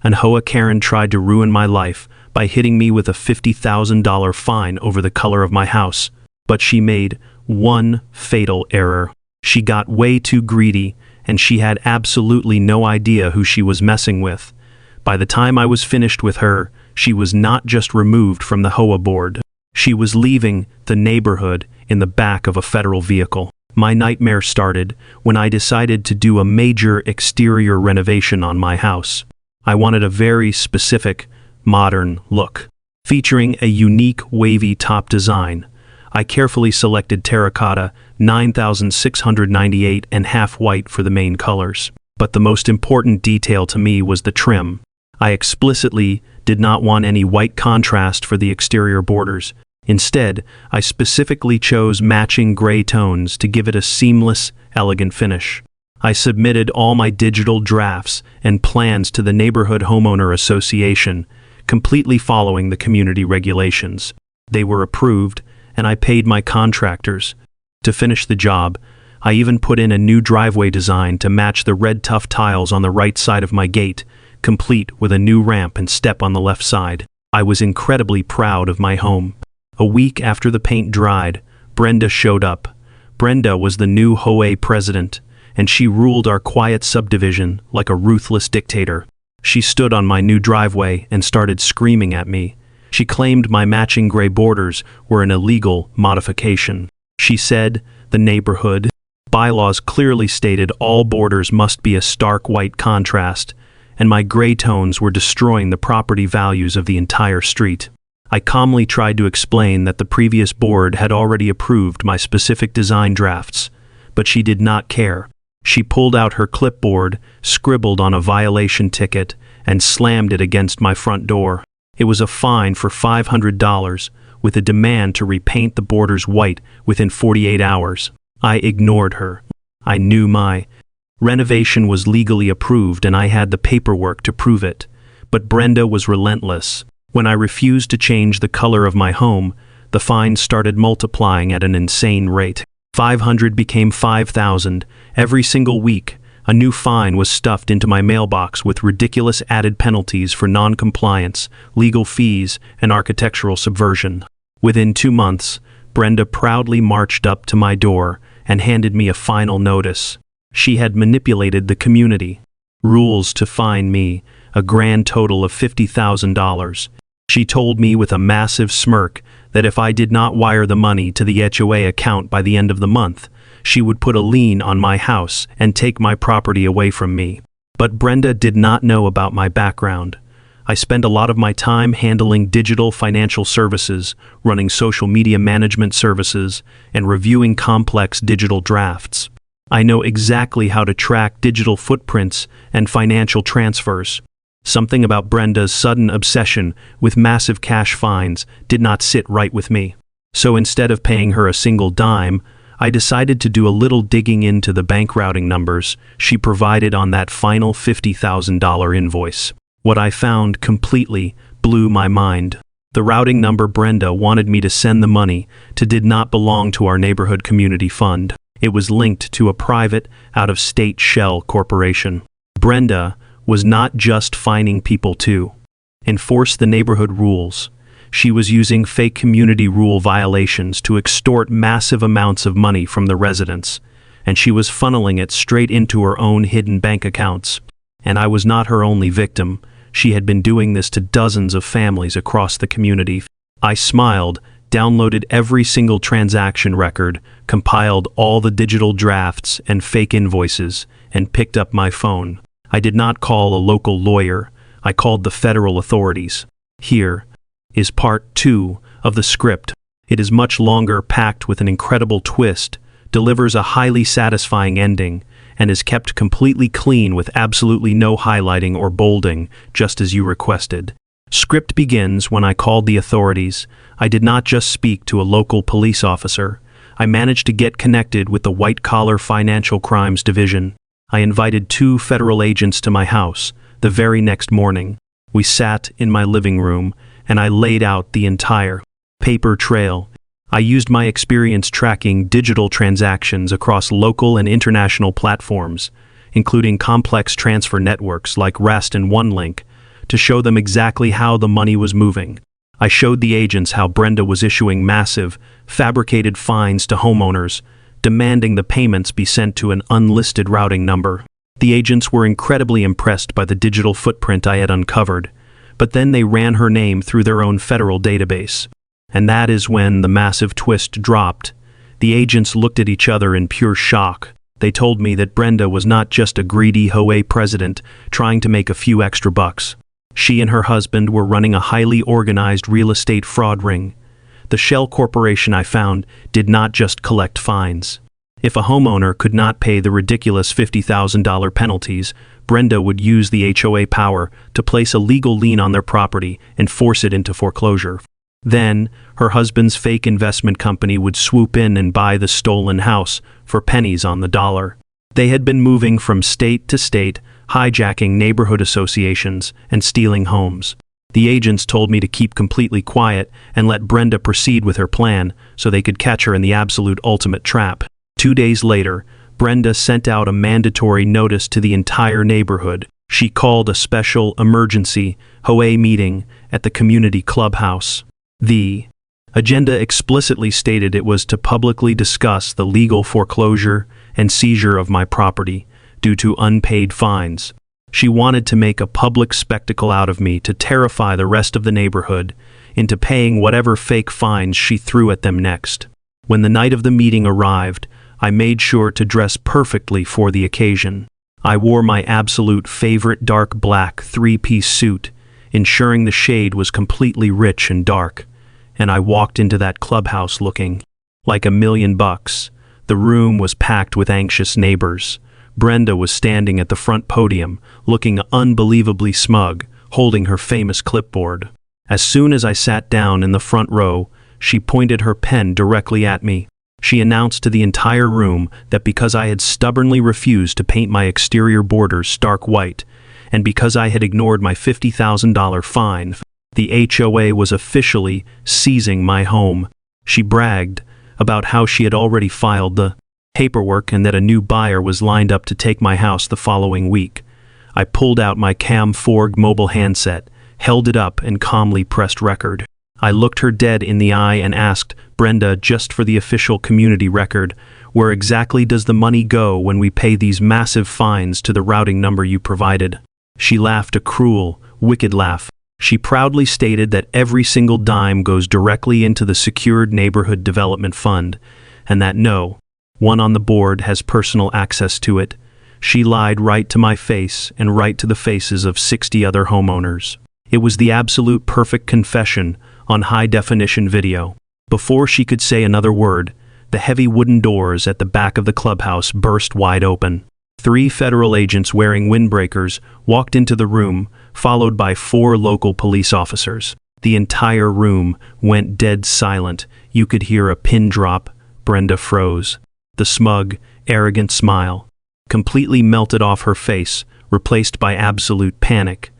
An HOA Karen tried to ruin my life by hitting me with a $50,000 fine over the color of my house. But she made one fatal error. She got way too greedy, and she had absolutely no idea who she was messing with. By the time I was finished with her, she was not just removed from the HOA board. She was leaving the neighborhood in the back of a federal vehicle. My nightmare started when I decided to do a major exterior renovation on my house. I wanted a very specific, modern look, featuring a unique wavy top design. I carefully selected terracotta 9698 and half white for the main colors. But the most important detail to me was the trim. I explicitly did not want any white contrast for the exterior borders. Instead, I specifically chose matching gray tones to give it a seamless, elegant finish. I submitted all my digital drafts and plans to the Neighborhood Homeowner Association, completely following the community regulations. They were approved, and I paid my contractors. To finish the job, I even put in a new driveway design to match the red tuff tiles on the right side of my gate, complete with a new ramp and step on the left side. I was incredibly proud of my home. A week after the paint dried, Brenda showed up. Brenda was the new HOA president, and she ruled our quiet subdivision like a ruthless dictator. She stood on my new driveway and started screaming at me. She claimed my matching gray borders were an illegal modification. She said the neighborhood bylaws clearly stated all borders must be a stark white contrast, and my gray tones were destroying the property values of the entire street. I calmly tried to explain that the previous board had already approved my specific design drafts, but she did not care. She pulled out her clipboard, scribbled on a violation ticket, and slammed it against my front door. It was a fine for $500, with a demand to repaint the borders white within 48 hours. I ignored her. I knew my renovation was legally approved and I had the paperwork to prove it. But Brenda was relentless. When I refused to change the color of my home, the fines started multiplying at an insane rate. 500 became 5,000. Every single week, a new fine was stuffed into my mailbox with ridiculous added penalties for non-compliance, legal fees, and architectural subversion. Within 2 months, Brenda proudly marched up to my door and handed me a final notice. She had manipulated the community rules to fine me a grand total of $50,000. She told me with a massive smirk that if I did not wire the money to the HOA account by the end of the month, she would put a lien on my house and take my property away from me. But Brenda did not know about my background. I spend a lot of my time handling digital financial services, running social media management services, and reviewing complex digital drafts. I know exactly how to track digital footprints and financial transfers. Something about Brenda's sudden obsession with massive cash fines did not sit right with me. So instead of paying her a single dime, I decided to do a little digging into the bank routing numbers she provided on that final $50,000 invoice. What I found completely blew my mind. The routing number Brenda wanted me to send the money to did not belong to our neighborhood community fund. It was linked to a private, out-of-state shell corporation. Brenda was not just fining people to enforce the neighborhood rules. She was using fake community rule violations to extort massive amounts of money from the residents, and she was funneling it straight into her own hidden bank accounts. And I was not her only victim. She had been doing this to dozens of families across the community. I smiled, downloaded every single transaction record, compiled all the digital drafts and fake invoices, and picked up my phone. I did not call a local lawyer. I called the federal authorities. Here is part 2 of the script. It is much longer, packed with an incredible twist, delivers a highly satisfying ending, and is kept completely clean with absolutely no highlighting or bolding, just as you requested. Script begins when I called the authorities. I did not just speak to a local police officer. I managed to get connected with the white-collar financial crimes division. I invited 2 federal agents to my house the very next morning. We sat in my living room, and I laid out the entire paper trail. I used my experience tracking digital transactions across local and international platforms, including complex transfer networks like Rest and OneLink. to show them exactly how the money was moving. I showed the agents how Brenda was issuing massive, fabricated fines to homeowners, demanding the payments be sent to an unlisted routing number. The agents were incredibly impressed by the digital footprint I had uncovered, but then they ran her name through their own federal database. And that is when the massive twist dropped. The agents looked at each other in pure shock. They told me that Brenda was not just a greedy HOA president trying to make a few extra bucks. She and her husband were running a highly organized real estate fraud ring. The shell corporation I found did not just collect fines. If a homeowner could not pay the ridiculous $50,000 penalties, Brenda would use the HOA power to place a legal lien on their property and force it into foreclosure. Then, her husband's fake investment company would swoop in and buy the stolen house for pennies on the dollar. They had been moving from state to state, hijacking neighborhood associations and stealing homes. The agents told me to keep completely quiet and let Brenda proceed with her plan so they could catch her in the absolute ultimate trap. 2 days later, Brenda sent out a mandatory notice to the entire neighborhood. She called a special emergency HOA meeting at the community clubhouse. The agenda explicitly stated it was to publicly discuss the legal foreclosure and seizure of my property due to unpaid fines. She wanted to make a public spectacle out of me to terrify the rest of the neighborhood into paying whatever fake fines she threw at them next. When the night of the meeting arrived, I made sure to dress perfectly for the occasion. I wore my absolute favorite dark black three-piece suit, ensuring the shade was completely rich and dark, and I walked into that clubhouse looking like $1,000,000. The room was packed with anxious neighbors. Brenda was standing at the front podium, looking unbelievably smug, holding her famous clipboard. As soon as I sat down in the front row, she pointed her pen directly at me. She announced to the entire room that because I had stubbornly refused to paint my exterior borders stark white, and because I had ignored my $50,000 fine, the HOA was officially seizing my home. She bragged about how she had already filed the paperwork and that a new buyer was lined up to take my house the following week. I pulled out my Cam 4 mobile handset, held it up, and calmly pressed record. I looked her dead in the eye and asked, "Brenda, just for the official community record, where exactly does the money go when we pay these massive fines to the routing number you provided?" She laughed a cruel, wicked laugh. She proudly stated that every single dime goes directly into the Secured Neighborhood Development Fund, and that no one on the board has personal access to it. She lied right to my face and right to the faces of 60 other homeowners. It was the absolute perfect confession on high-definition video. Before she could say another word, the heavy wooden doors at the back of the clubhouse burst wide open. 3 federal agents wearing windbreakers walked into the room, followed by 4 local police officers. The entire room went dead silent. You could hear a pin drop. Brenda froze. The smug, arrogant smile completely melted off her face, replaced by absolute panic.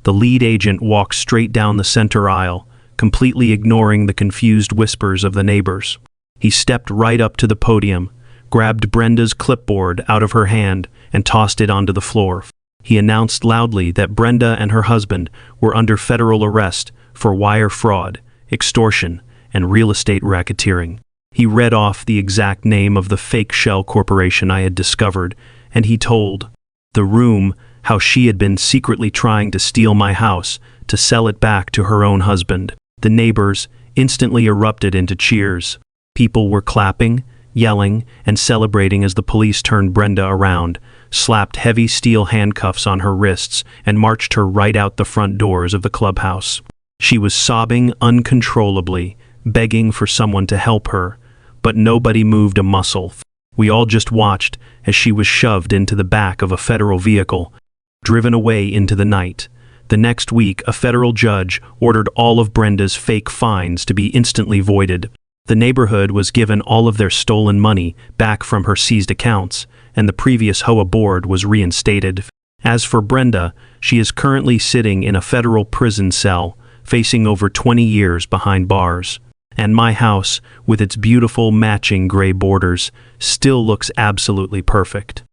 The lead agent walked straight down the center aisle, completely ignoring the confused whispers of the neighbors. He stepped right up to the podium, grabbed Brenda's clipboard out of her hand, and tossed it onto the floor. He announced loudly that Brenda and her husband were under federal arrest for wire fraud, extortion, and real estate racketeering. He read off the exact name of the fake shell corporation I had discovered, and he told the room how she had been secretly trying to steal my house to sell it back to her own husband. The neighbors instantly erupted into cheers. People were clapping, yelling, and celebrating as the police turned Brenda around, slapped heavy steel handcuffs on her wrists, and marched her right out the front doors of the clubhouse. She was sobbing uncontrollably, begging for someone to help her, but nobody moved a muscle. We all just watched as she was shoved into the back of a federal vehicle, driven away into the night. The next week, a federal judge ordered all of Brenda's fake fines to be instantly voided. The neighborhood was given all of their stolen money back from her seized accounts, and the previous HOA board was reinstated. As for Brenda, she is currently sitting in a federal prison cell, facing over 20 years behind bars. And my house, with its beautiful matching gray borders, still looks absolutely perfect.